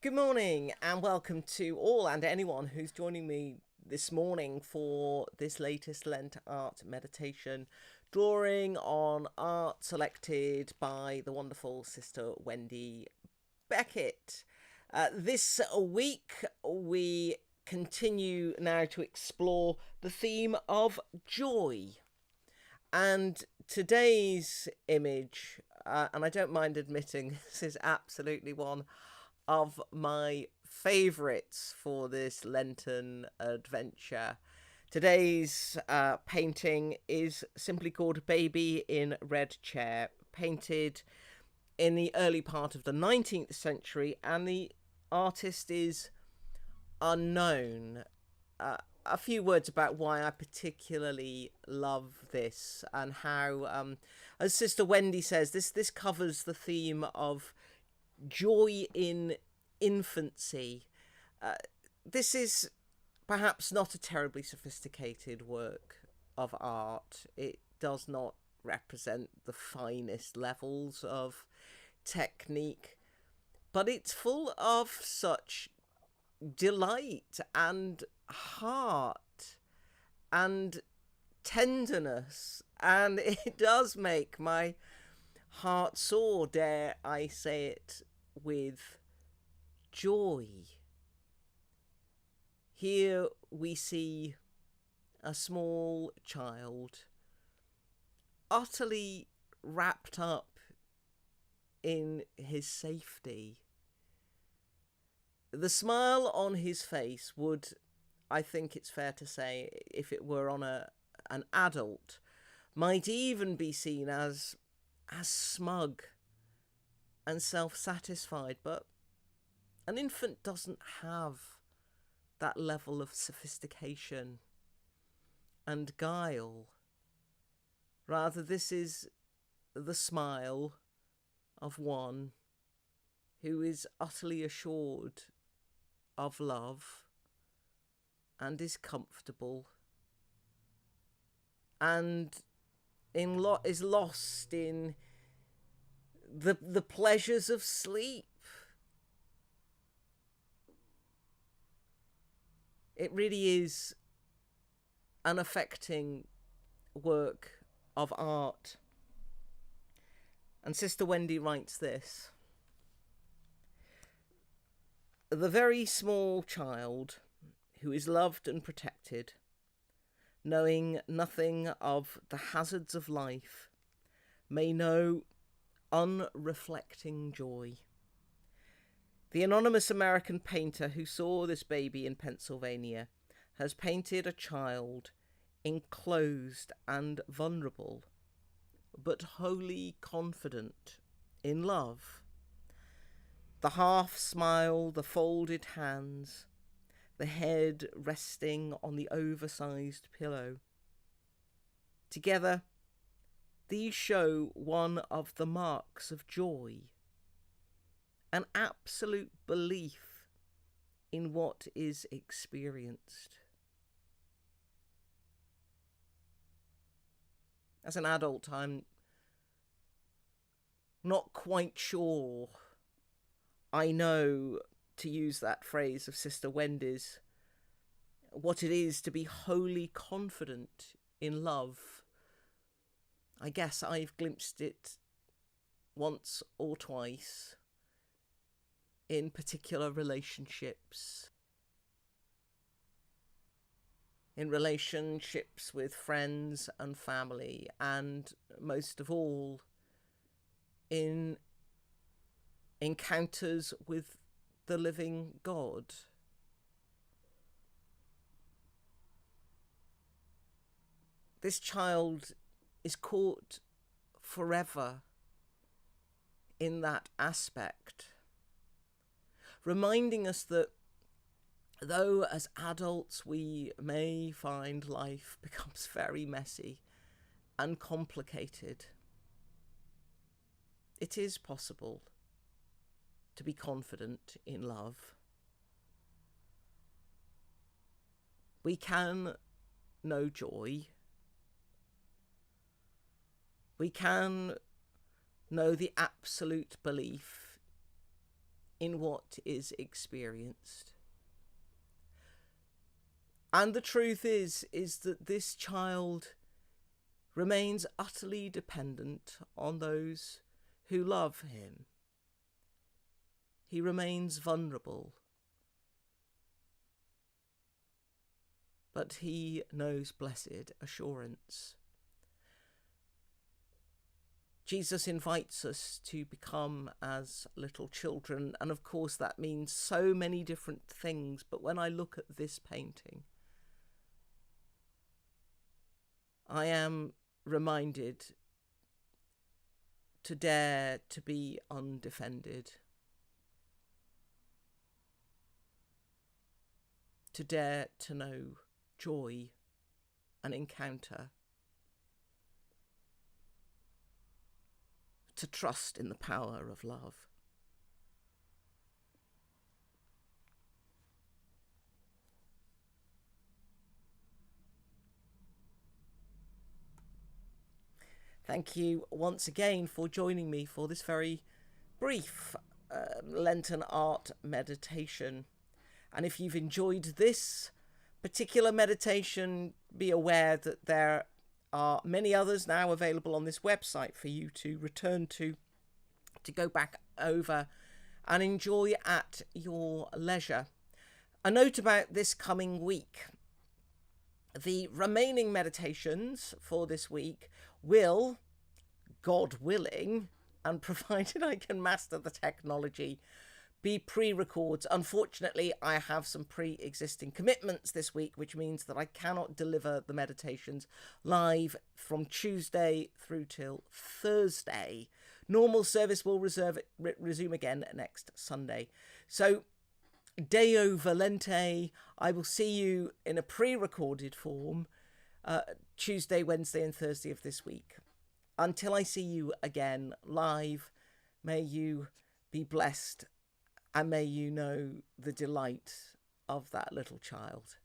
Good morning and welcome to all and anyone who's joining me this morning for this latest Lent art meditation, drawing on art selected by the wonderful Sister Wendy Beckett. This week we continue now to explore the theme of joy. And today's image, and I don't mind admitting this is absolutely one of my favourites for this Lenten adventure. Today's painting is simply called Baby in Red Chair, painted in the early part of the 19th century, and the artist is unknown. A few words about why I particularly love this and how, as Sister Wendy says, this covers the theme of joy in infancy. This is perhaps not a terribly sophisticated work of art. It does not represent the finest levels of technique, but it's full of such delight and heart and tenderness, and it does make my heart soar, dare I say it, with joy. Here we see a small child utterly wrapped up in his safety. The smile on his face would, I think it's fair to say, if it were on an adult, might even be seen as smug and self-satisfied, but an infant doesn't have that level of sophistication and guile. Rather, this is the smile of one who is utterly assured of love and is comfortable and is lost in the pleasures of sleep. It really is an affecting work of art. And Sister Wendy writes this: the very small child who is loved and protected, knowing nothing of the hazards of life, may know unreflecting joy. The anonymous American painter who saw this baby in Pennsylvania has painted a child enclosed and vulnerable, but wholly confident in love. The half smile, the folded hands, the head resting on the oversized pillow. Together, these show one of the marks of joy, an absolute belief in what is experienced. As an adult, I'm not quite sure I know, to use that phrase of Sister Wendy's, what it is to be wholly confident in love. I guess I've glimpsed it once or twice in particular relationships. In relationships with friends and family, and most of all, in encounters with the living God. This child is caught forever in that aspect, reminding us that though as adults we may find life becomes very messy and complicated, it is possible to be confident in love. We can know joy. We can know the absolute belief in what is experienced. And the truth is that this child remains utterly dependent on those who love him. He remains vulnerable, but he knows blessed assurance. Jesus invites us to become as little children, and of course that means so many different things, but when I look at this painting, I am reminded to dare to be undefended, to dare to know joy and encounter, to trust in the power of love. Thank you once again for joining me for this very brief Lenten art meditation. And if you've enjoyed this particular meditation, be aware that there are many others now available on this website for you to return to go back over and enjoy at your leisure. A note about this coming week. The remaining meditations for this week will, God willing, and provided I can master the technology, be pre-records. Unfortunately, I have some pre-existing commitments this week, which means that I cannot deliver the meditations live from Tuesday through till Thursday. Normal service will resume again next Sunday. So, Deo Volente, I will see you in a pre-recorded form Tuesday, Wednesday and Thursday of this week. Until I see you again live, may you be blessed and may you know the delight of that little child.